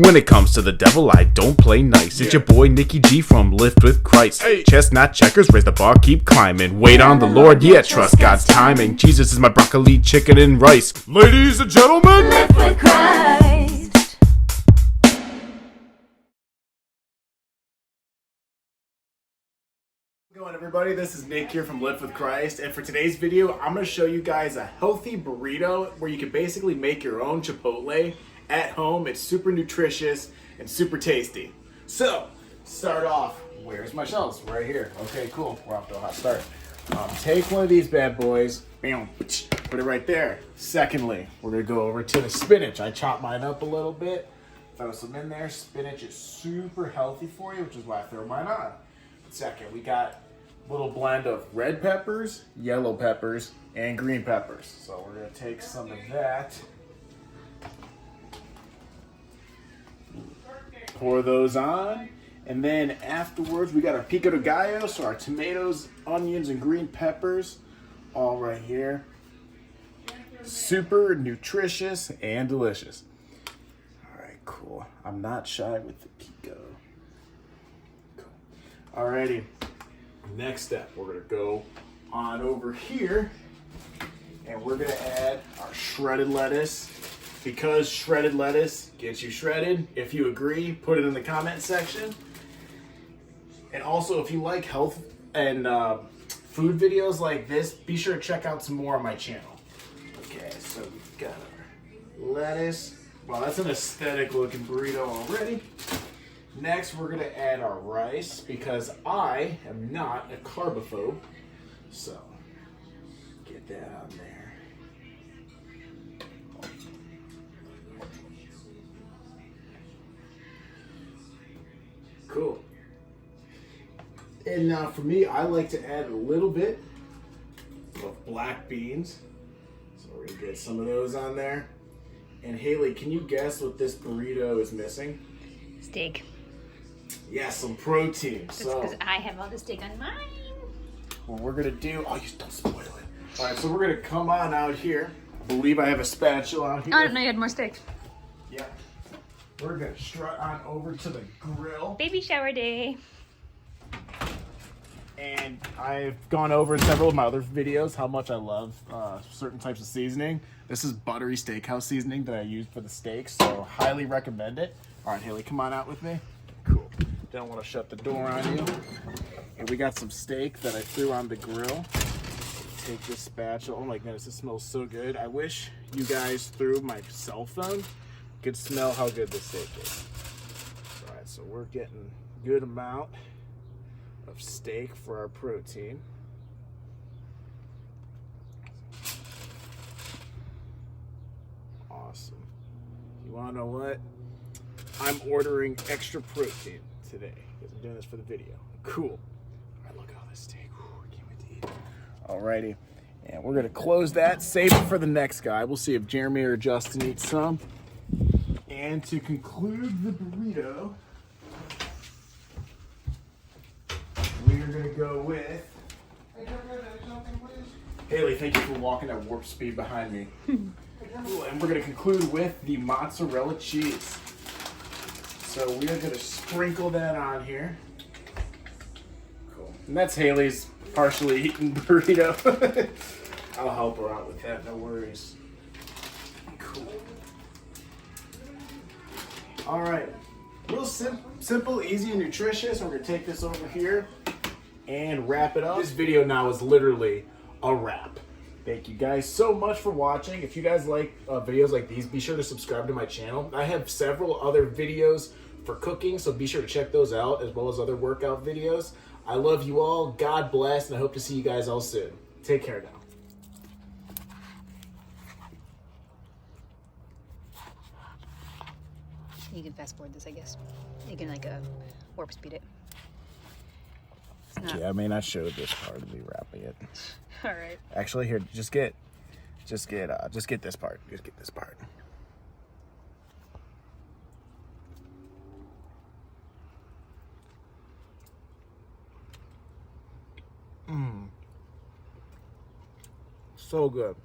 When it comes to the devil, I don't play nice. It's your boy Nicky G from Lift with Christ. Hey. Chestnut checkers, raise the bar, keep climbing. Wait on the Lord, yeah, trust God's timing. Jesus is my broccoli, chicken, and rice. Ladies and gentlemen, Lift with Christ. How's it going, everybody? This is Nick here from Lift with Christ, and for today's video, I'm going to show you guys a healthy burrito where you can basically make your own Chipotle at home. It's super nutritious and super tasty. So, start off. Where's my shells? Right here. Okay, cool. We're off to a hot start. Take one of these bad boys, bam, put it right there. Secondly, we're going to go over to the spinach. I chopped mine up a little bit, throw some in there. Spinach is super healthy for you, which is why I throw mine on. Second, we got a little blend of red peppers, yellow peppers, and green peppers. So we're going to take some of that, pour those on, and then afterwards we got our pico de gallo, so our tomatoes, onions, and green peppers all right here. Super nutritious and delicious. All right, cool. I'm not shy with the pico. Cool. Alrighty, next step, we're gonna go on over here and we're gonna add our shredded lettuce. Because shredded lettuce gets you shredded. If you agree, put it in the comment section. And also, if you like health and food videos like this, be sure to check out some more on my channel. Okay, so we've got our lettuce. Well, that's an aesthetic looking burrito already. Next, we're gonna add our rice because I am not a carbophobe. So, get that on there. Cool. And now for me, I like to add a little bit of black beans. So we're gonna get some of those on there. And Haley, can you guess what this burrito is missing? Steak. Yeah, some protein. That's So because I have all the steak on mine. what we're gonna do, oh, you don't spoil it. All right, so we're gonna come on out here. I believe I have a spatula out here. I didn't know you had more steak. Yeah. We're gonna strut on over to the grill. Baby shower day. And I've gone over in several of my other videos how much I love certain types of seasoning. This is buttery steakhouse seasoning that I use for the steak, so highly recommend it. All right, Haley, come on out with me. Cool. Don't want to shut the door on you. And we got some steak that I threw on the grill. Take this spatula. Oh my goodness, this smells so good. I wish you guys through my cell phone could smell how good this steak is. All right, so we're getting a good amount of steak for our protein. Awesome. You want to know what? I'm ordering extra protein today because I'm doing this for the video. Cool. All right, look at all this steak. Ooh, I can't wait to eat it. Alrighty. And we're going to close that, save it for the next guy. We'll see if Jeremy or Justin eats some. And to conclude the burrito, we're going to go with... Haley, thank you for walking at warp speed behind me. And we're going to conclude with the mozzarella cheese. So we are going to sprinkle that on here. Cool. And that's Haley's partially eaten burrito. I'll help her out with that, no worries. Cool. All right. Real simple, easy, and nutritious. We're going to take this over here and wrap it up. This video now is literally a wrap. Thank you guys so much for watching. If you guys like videos like these, be sure to subscribe to my channel. I have several other videos for cooking, so be sure to check those out, as well as other workout videos. I love you all. God bless, and I hope to see you guys all soon. Take care now. You can fast forward this, I guess. You can warp speed it. It's not... Yeah, I may not show this part of me wrapping it. All right. Actually, here, just get this part. Just get this part. So good.